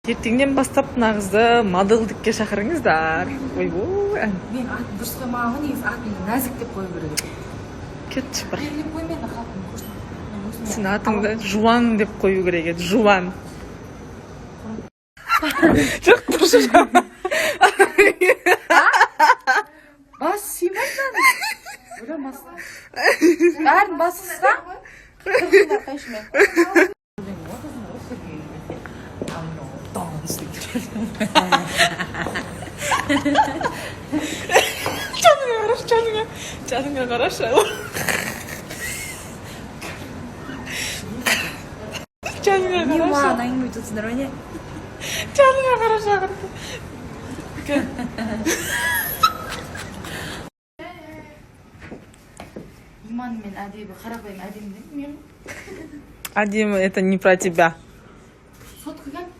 Ертеңнен бастап мына қызды моделдікке шақырыңыздар. Ойбой. Мен атын дұрыс қоймағанмын, негізі атын нәзік деп қою керек еді. Кетші бір. Белгілеп қоймайды халықтың көзіне. Сен атыңды жуан деп қою керек еді. Жуан. Жоқ, дұрыс. Бас сыймайды мынаны. Ойламасын. Бәрін басысқа қырғындар қайшымен. Canına karış. Canına Не karış. маған әңгіме айтасыңдар ма не? Canına karış. Иман мен әдебі, қарапайым әдемі деймін мен. Адим, это не про тебя. Сотка келді.